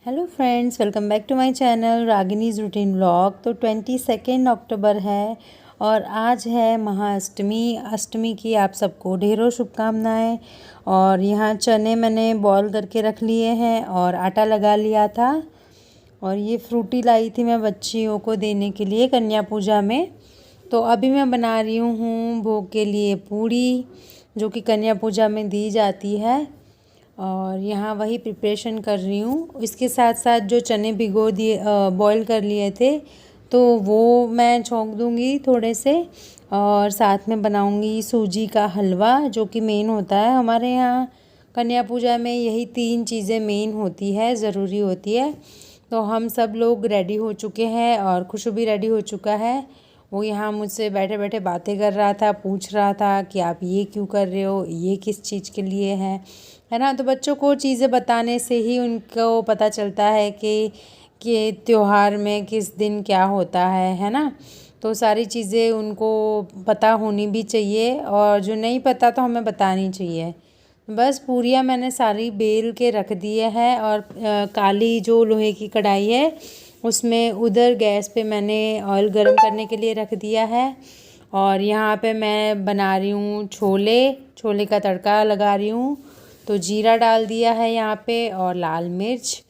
Hello friends, welcome back to my channel Ragini's routine vlog. तो 22 अक्टूबर है और आज है अष्टमी की आप सबको ढेरों शुभकामनाएं। और यहाँ चने मैंने बॉईल करके रख लिए हैं और आटा लगा लिया था। और ये फ्रूटी लाई थी मैं बच्चियों को देने के लिए कन्या पूजा में। तो अभी मैं बना रही हूँ भोग के लिए पूड़ी, जो कि कन्या पूजा में दी जाती है। और यहाँ वही प्रिपरेशन कर रही हूँ। इसके साथ साथ जो चने भिगो दिए बॉईल कर लिए थे, तो वो मैं छौंक दूँगी थोड़े से। और साथ में बनाऊँगी सूजी का हलवा, जो कि मेन होता है हमारे यहाँ कन्या पूजा में। यही 3 चीज़ें मेन होती है, ज़रूरी होती है। तो हम सब लोग रेडी हो चुके हैं और खुशबू भी रेडी हो चुका है। वो यहाँ मुझसे बैठे बैठे बातें कर रहा था, पूछ रहा था कि आप ये क्यों कर रहे हो, ये किस चीज़ के लिए है ना। तो बच्चों को चीज़ें बताने से ही उनको पता चलता है कि त्योहार में किस दिन क्या होता है ना। तो सारी चीज़ें उनको पता होनी भी चाहिए, और जो नहीं पता तो हमें बतानी चाहिए। बस पूरियाँ मैंने सारी बेल के रख दिए हैं। और काली जो लोहे की कढ़ाई है, उसमें उधर गैस पे मैंने ऑयल गरम करने के लिए रख दिया है। और यहाँ पे मैं बना रही हूँ छोले का तड़का लगा रही हूँ। तो जीरा डाल दिया है यहाँ पे, और लाल मिर्च।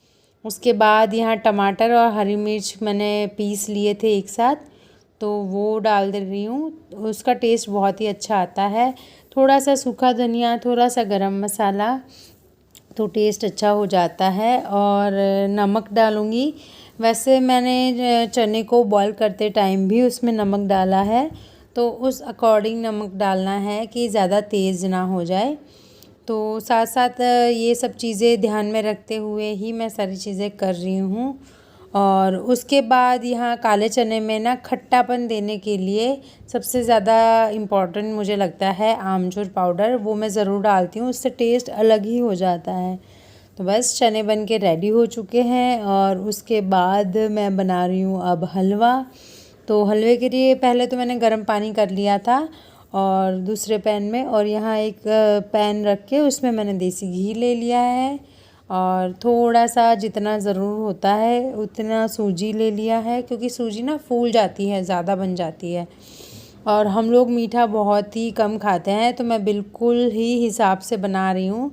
उसके बाद यहाँ टमाटर और हरी मिर्च मैंने पीस लिए थे एक साथ, तो वो डाल दे रही हूँ। उसका टेस्ट बहुत ही अच्छा आता है। थोड़ा सा सूखा धनिया, थोड़ा सा गरम मसाला, तो टेस्ट अच्छा हो जाता है। और नमक डालूँगी। वैसे मैंने चने को बॉईल करते टाइम भी उसमें नमक डाला है, तो उस अकॉर्डिंग नमक डालना है कि ज़्यादा तेज़ ना हो जाए। तो साथ साथ ये सब चीज़ें ध्यान में रखते हुए ही मैं सारी चीज़ें कर रही हूँ। और उसके बाद यहाँ काले चने में ना खट्टापन देने के लिए सबसे ज़्यादा इम्पॉर्टेंट मुझे लगता है आमचूर पाउडर। वो मैं ज़रूर डालती हूँ, उससे टेस्ट अलग ही हो जाता है। तो बस चने बन के रेडी हो चुके हैं। और उसके बाद मैं बना रही हूँ अब हलवा। तो हलवे के लिए पहले तो मैंने गर्म पानी कर लिया था और दूसरे पैन में, और यहाँ एक पैन रख के उसमें मैंने देसी घी ले लिया है। और थोड़ा सा जितना ज़रूर होता है उतना सूजी ले लिया है, क्योंकि सूजी ना फूल जाती है, ज़्यादा बन जाती है। और हम लोग मीठा बहुत ही कम खाते हैं, तो मैं बिल्कुल ही हिसाब से बना रही हूँ,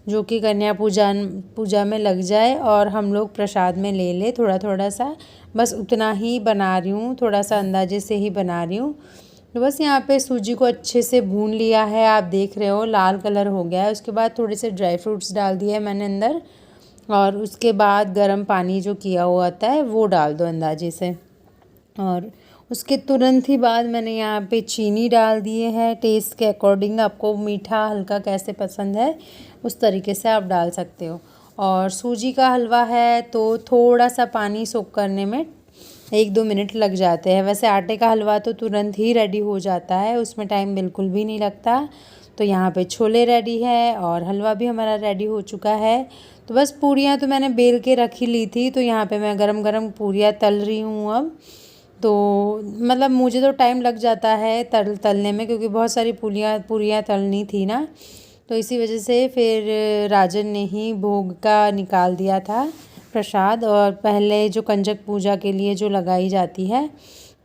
जो कि कन्या पूजा में लग जाए और हम लोग प्रसाद में ले ले थोड़ा थोड़ा सा। बस उतना ही बना रही हूँ, थोड़ा सा अंदाजे से ही बना रही हूँ। तो बस यहाँ पे सूजी को अच्छे से भून लिया है, आप देख रहे हो लाल कलर हो गया है। उसके बाद थोड़े से ड्राई फ्रूट्स डाल दिए मैंने अंदर। और उसके बाद गर्म पानी जो किया हुआ आता है वो डाल दो अंदाजे से। और उसके तुरंत ही बाद मैंने यहाँ पे चीनी डाल दिए है, टेस्ट के अकॉर्डिंग। आपको मीठा हल्का कैसे पसंद है उस तरीके से आप डाल सकते हो। और सूजी का हलवा है तो थोड़ा सा पानी सोक करने में 1-2 मिनट लग जाते हैं। वैसे आटे का हलवा तो तुरंत ही रेडी हो जाता है, उसमें टाइम बिल्कुल भी नहीं लगता। तो यहाँ पे छोले रेडी है और हलवा भी हमारा रेडी हो चुका है। तो बस पूरियाँ तो मैंने बेल के रख ही ली थी, तो यहाँ पे मैं गरम गरम पूरियाँ तल रही हूँ अब। तो मतलब मुझे तो टाइम लग जाता है तलने में, क्योंकि बहुत सारी पूरियाँ तलनी थी ना। तो इसी वजह से फिर राजन ने ही भोग का निकाल दिया था प्रसाद। और पहले जो कंजक पूजा के लिए जो लगाई जाती है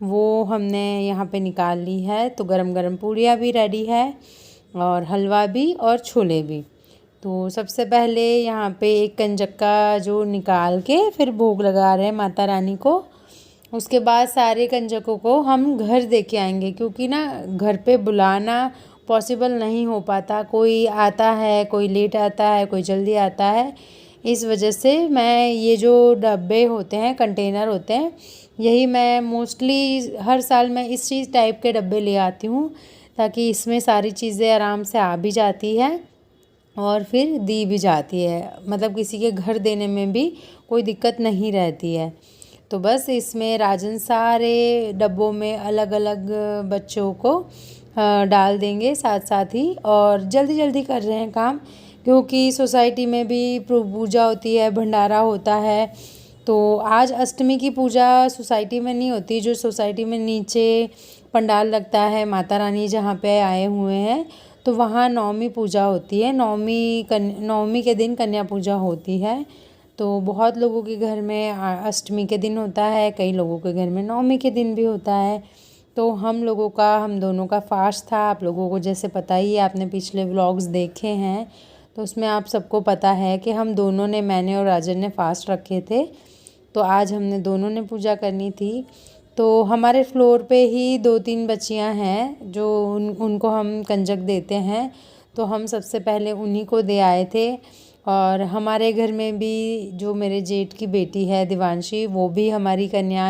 वो हमने यहाँ पे निकाल ली है। तो गरम गरम पूरियाँ भी रेडी है और हलवा भी और छोले भी। तो सबसे पहले यहाँ पे एक कंजक का जो निकाल के फिर भोग लगा रहे हैं माता रानी को। उसके बाद सारे कंजकों को हम घर दे के आएंगे, क्योंकि ना घर पे बुलाना पॉसिबल नहीं हो पाता। कोई आता है, कोई लेट आता है, कोई जल्दी आता है। इस वजह से मैं ये जो डब्बे होते हैं, कंटेनर होते हैं, यही मैं मोस्टली हर साल मैं इस चीज़ टाइप के डब्बे ले आती हूँ, ताकि इसमें सारी चीज़ें आराम से आ भी जाती है और फिर दी भी जाती है। मतलब किसी के घर देने में भी कोई दिक्कत नहीं रहती है। तो बस इसमें राजन सारे डब्बों में अलग अलग बच्चों को डाल देंगे साथ साथ ही। और जल्दी जल्दी कर रहे हैं काम, क्योंकि सोसाइटी में भी पूजा होती है, भंडारा होता है। तो आज अष्टमी की पूजा सोसाइटी में नहीं होती, जो सोसाइटी में नीचे पंडाल लगता है माता रानी जहाँ पे आए हुए हैं, तो वहाँ नवमी पूजा होती है। नवमी के दिन कन्या पूजा होती है। तो बहुत लोगों के घर में अष्टमी के दिन होता है, कई लोगों के घर में नवमी के दिन भी होता है। तो हम दोनों का फास्ट था। आप लोगों को जैसे पता ही है, आपने पिछले व्लॉग्स देखे हैं तो उसमें आप सबको पता है कि हम दोनों ने, मैंने और राजन ने फास्ट रखे थे। तो आज हमने दोनों ने पूजा करनी थी। तो हमारे फ्लोर पे ही 2-3 बच्चियां हैं जो उनको हम कंजक देते हैं, तो हम सबसे पहले उन्हीं को दे आए थे। और हमारे घर में भी जो मेरे जेठ की बेटी है दिवांशी, वो भी हमारी कन्या,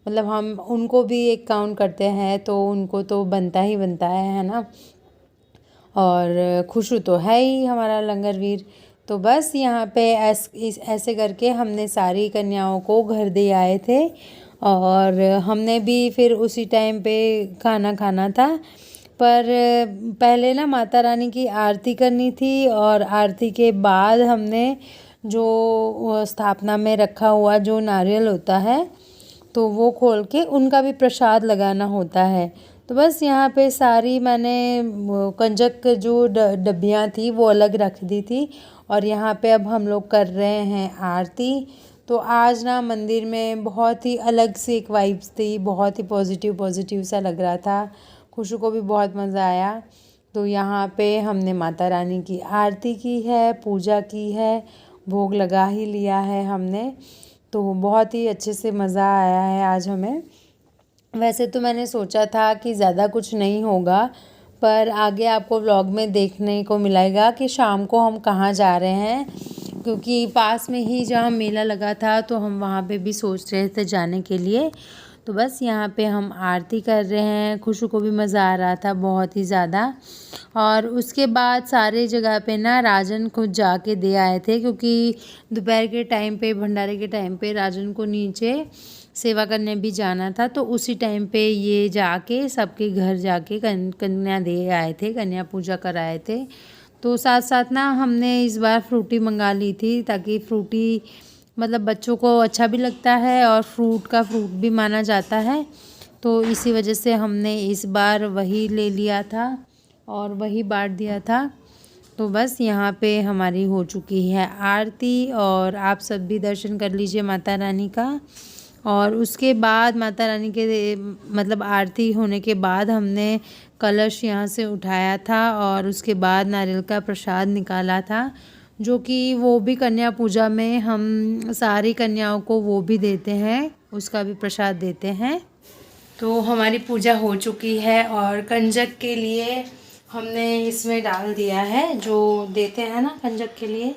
मतलब हम उनको भी एक काउंट करते हैं, तो उनको तो बनता ही बनता है ना। और खुशू तो है ही हमारा लंगरवीर। तो बस यहाँ पे ऐसे करके हमने सारी कन्याओं को घर दे आए थे। और हमने भी फिर उसी टाइम पे खाना खाना था। पर पहले ना माता रानी की आरती करनी थी, और आरती के बाद हमने जो स्थापना में रखा हुआ जो नारियल होता है, तो वो खोल के उनका भी प्रसाद लगाना होता है। तो बस यहाँ पे सारी मैंने कंजक जो डब्बियाँ थी वो अलग रख दी थी। और यहाँ पे अब हम लोग कर रहे हैं आरती। तो आज ना मंदिर में बहुत ही अलग सी एक वाइब्स थी, बहुत ही पॉजिटिव सा लग रहा था। खुशू को भी बहुत मज़ा आया। तो यहाँ पे हमने माता रानी की आरती की है, पूजा की है, भोग लगा ही लिया है हमने। तो बहुत ही अच्छे से मज़ा आया है आज हमें। वैसे तो मैंने सोचा था कि ज़्यादा कुछ नहीं होगा, पर आगे आपको व्लॉग में देखने को मिलेगा कि शाम को हम कहाँ जा रहे हैं, क्योंकि पास में ही जहाँ मेला लगा था तो हम वहाँ पे भी सोच रहे थे जाने के लिए। तो बस यहाँ पे हम आरती कर रहे हैं। खुशू को भी मज़ा आ रहा था बहुत ही ज़्यादा। और उसके बाद सारे जगह पे ना राजन खुद जाके दे आए थे, क्योंकि दोपहर के टाइम पे, भंडारे के टाइम पे राजन को नीचे सेवा करने भी जाना था। तो उसी टाइम पे ये जाके सबके घर जाके कन्या दे आए थे, कन्या पूजा कराए थे। तो साथ साथ ना हमने इस बार फ्रूटी मंगा ली थी, ताकि फ्रूटी मतलब बच्चों को अच्छा भी लगता है और फ्रूट भी माना जाता है। तो इसी वजह से हमने इस बार वही ले लिया था और वही बांट दिया था। तो बस यहाँ पे हमारी हो चुकी है आरती, और आप सब भी दर्शन कर लीजिए माता रानी का। और उसके बाद माता रानी के मतलब आरती होने के बाद हमने कलश यहाँ से उठाया था, और उसके बाद नारियल का प्रसाद निकाला था, जो कि वो भी कन्या पूजा में हम सारी कन्याओं को वो भी देते हैं, उसका भी प्रसाद देते हैं। तो हमारी पूजा हो चुकी है, और कंजक के लिए हमने इसमें डाल दिया है जो देते हैं ना कंजक के लिए।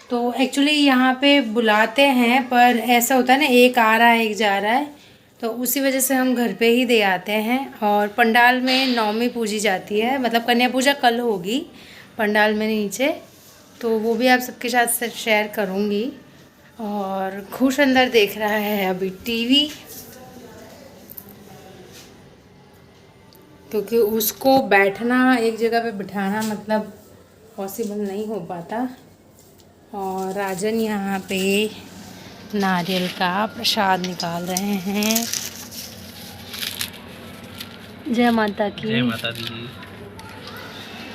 तो एक्चुअली यहाँ पे बुलाते हैं, पर ऐसा होता है ना, एक आ रहा है एक जा रहा है, तो उसी वजह से हम घर पे ही दे आते हैं। और पंडाल में नवमी पूजी जाती है, मतलब कन्या पूजा कल होगी पंडाल में नीचे, तो वो भी आप सबके साथ शेयर करूँगी। और खुश अंदर देख रहा है अभी टीवी, क्योंकि उसको बैठना, एक जगह पे बिठाना मतलब पॉसिबल नहीं हो पाता। और राजन यहाँ पे नारियल का प्रसाद निकाल रहे हैं। जय माता की। जय माता दी।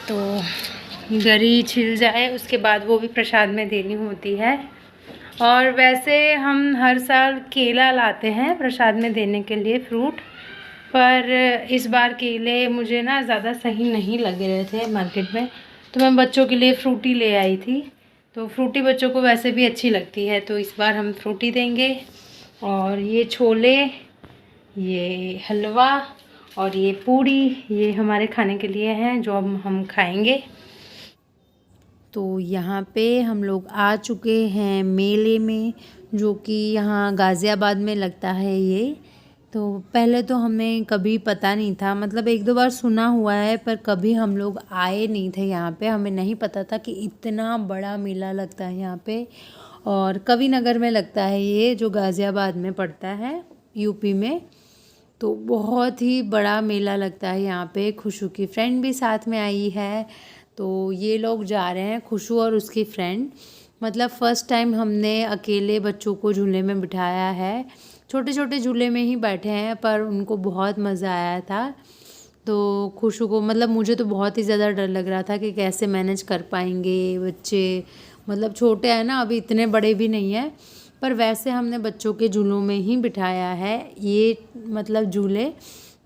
तो गरी छिल जाए उसके बाद वो भी प्रसाद में देनी होती है। और वैसे हम हर साल केला लाते हैं प्रसाद में देने के लिए, फ्रूट, पर इस बार केले मुझे ना ज़्यादा सही नहीं लग रहे थे मार्केट में, तो मैं बच्चों के लिए फ्रूटी ले आई थी। तो फ्रूटी बच्चों को वैसे भी अच्छी लगती है, तो इस बार हम फ्रूटी देंगे। और ये छोले, ये हलवा और ये पूड़ी, ये हमारे खाने के लिए हैं जो हम खाएंगे। तो यहाँ पे हम लोग आ चुके हैं मेले में, जो कि यहाँ गाज़ियाबाद में लगता है ये। तो पहले तो हमें कभी पता नहीं था, मतलब 1-2 बार सुना हुआ है, पर कभी हम लोग आए नहीं थे यहाँ पे। हमें नहीं पता था कि इतना बड़ा मेला लगता है यहाँ पे। और कवि नगर में लगता है ये, जो गाज़ियाबाद में पड़ता है यूपी में। तो बहुत ही बड़ा मेला लगता है यहाँ पे। खुशू की फ्रेंड भी साथ में आई है, तो ये लोग जा रहे हैं, खुशू और उसकी फ्रेंड। मतलब फ़र्स्ट टाइम हमने अकेले बच्चों को झूले में बिठाया है। छोटे छोटे झूले में ही बैठे हैं, पर उनको बहुत मज़ा आया था। तो खुशू को, मतलब मुझे तो बहुत ही ज़्यादा डर लग रहा था कि कैसे मैनेज कर पाएंगे बच्चे, मतलब छोटे हैं ना, अभी इतने बड़े भी नहीं हैं, पर वैसे हमने बच्चों के झूलों में ही बिठाया है। ये मतलब झूले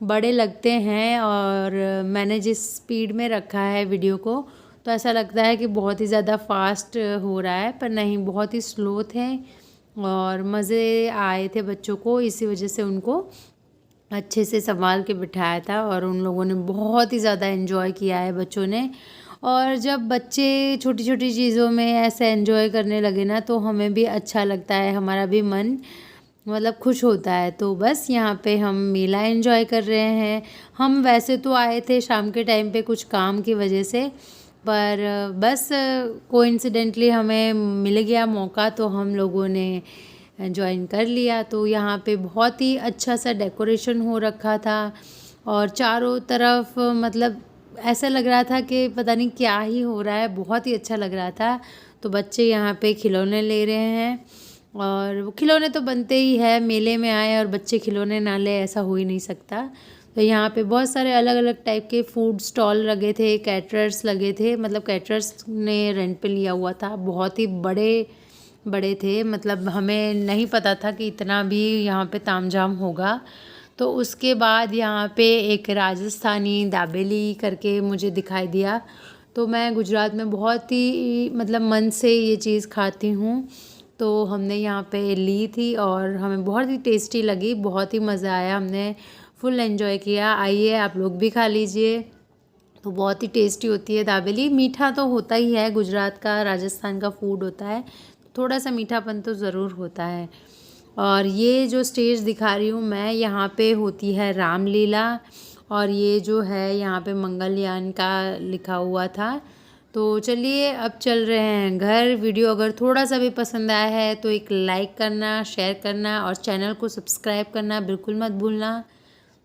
बड़े लगते हैं और मैंने जिस स्पीड में रखा है वीडियो को तो ऐसा लगता है कि बहुत ही ज़्यादा फास्ट हो रहा है, पर नहीं, बहुत ही स्लो थे और मज़े आए थे बच्चों को, इसी वजह से उनको अच्छे से संभाल के बिठाया था और उन लोगों ने बहुत ही ज़्यादा एंजॉय किया है बच्चों ने। और जब बच्चे छोटी छोटी चीज़ों में ऐसे एंजॉय करने लगे ना तो हमें भी अच्छा लगता है, हमारा भी मन मतलब खुश होता है। तो बस यहाँ पे हम मेला एंजॉय कर रहे हैं। हम वैसे तो आए थे शाम के टाइम पे कुछ काम की वजह से, पर बस कोइंसिडेंटली हमें मिल गया मौका तो हम लोगों ने ज्वाइन कर लिया। तो यहाँ पे बहुत ही अच्छा सा डेकोरेशन हो रखा था और चारों तरफ मतलब ऐसा लग रहा था कि पता नहीं क्या ही हो रहा है, बहुत ही अच्छा लग रहा था। तो बच्चे यहाँ पे खिलौने ले रहे हैं और वो खिलौने तो बनते ही है, मेले में आए और बच्चे खिलौने ना ले ऐसा हो ही नहीं सकता। तो यहाँ पे बहुत सारे अलग अलग टाइप के फूड स्टॉल लगे थे, कैटरर्स लगे थे, मतलब कैटरर्स ने रेंट पे लिया हुआ था, बहुत ही बड़े बड़े थे, मतलब हमें नहीं पता था कि इतना भी यहाँ पे तामझाम होगा। तो उसके बाद यहाँ पे एक राजस्थानी दाबेली करके मुझे दिखाई दिया। तो मैं गुजरात में बहुत ही मतलब मन से ये चीज़ खाती हूँ, तो हमने यहाँ पे ली थी और हमें बहुत ही टेस्टी लगी, बहुत ही मज़ा आया, हमने फुल एंजॉय किया। आइए आप लोग भी खा लीजिए। तो बहुत ही टेस्टी होती है दाबेली, मीठा तो होता ही है, गुजरात का राजस्थान का फूड होता है, थोड़ा सा मीठापन तो ज़रूर होता है। और ये जो स्टेज दिखा रही हूँ मैं, यहाँ पे होती है रामलीला और ये जो है यहाँ पे मंगलयान का लिखा हुआ था। तो चलिए अब चल रहे हैं घर। वीडियो अगर थोड़ा सा भी पसंद आया है तो एक लाइक करना, शेयर करना और चैनल को सब्सक्राइब करना बिल्कुल मत भूलना।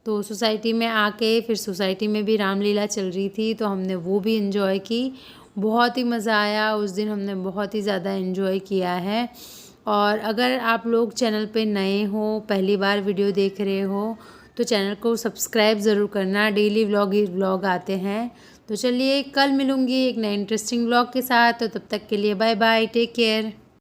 तो सोसाइटी में आके फिर सोसाइटी में भी रामलीला चल रही थी तो हमने वो भी इन्जॉय की, बहुत ही मज़ा आया उस दिन, हमने बहुत ही ज़्यादा इन्जॉय किया है। और अगर आप लोग चैनल पे नए हो, पहली बार वीडियो देख रहे हो तो चैनल को सब्सक्राइब ज़रूर करना, डेली व्लॉग आते हैं। तो चलिए कल मिलूँगी एक नए इंटरेस्टिंग व्लॉग के साथ, तो तब तक के लिए बाय बाय, टेक केयर।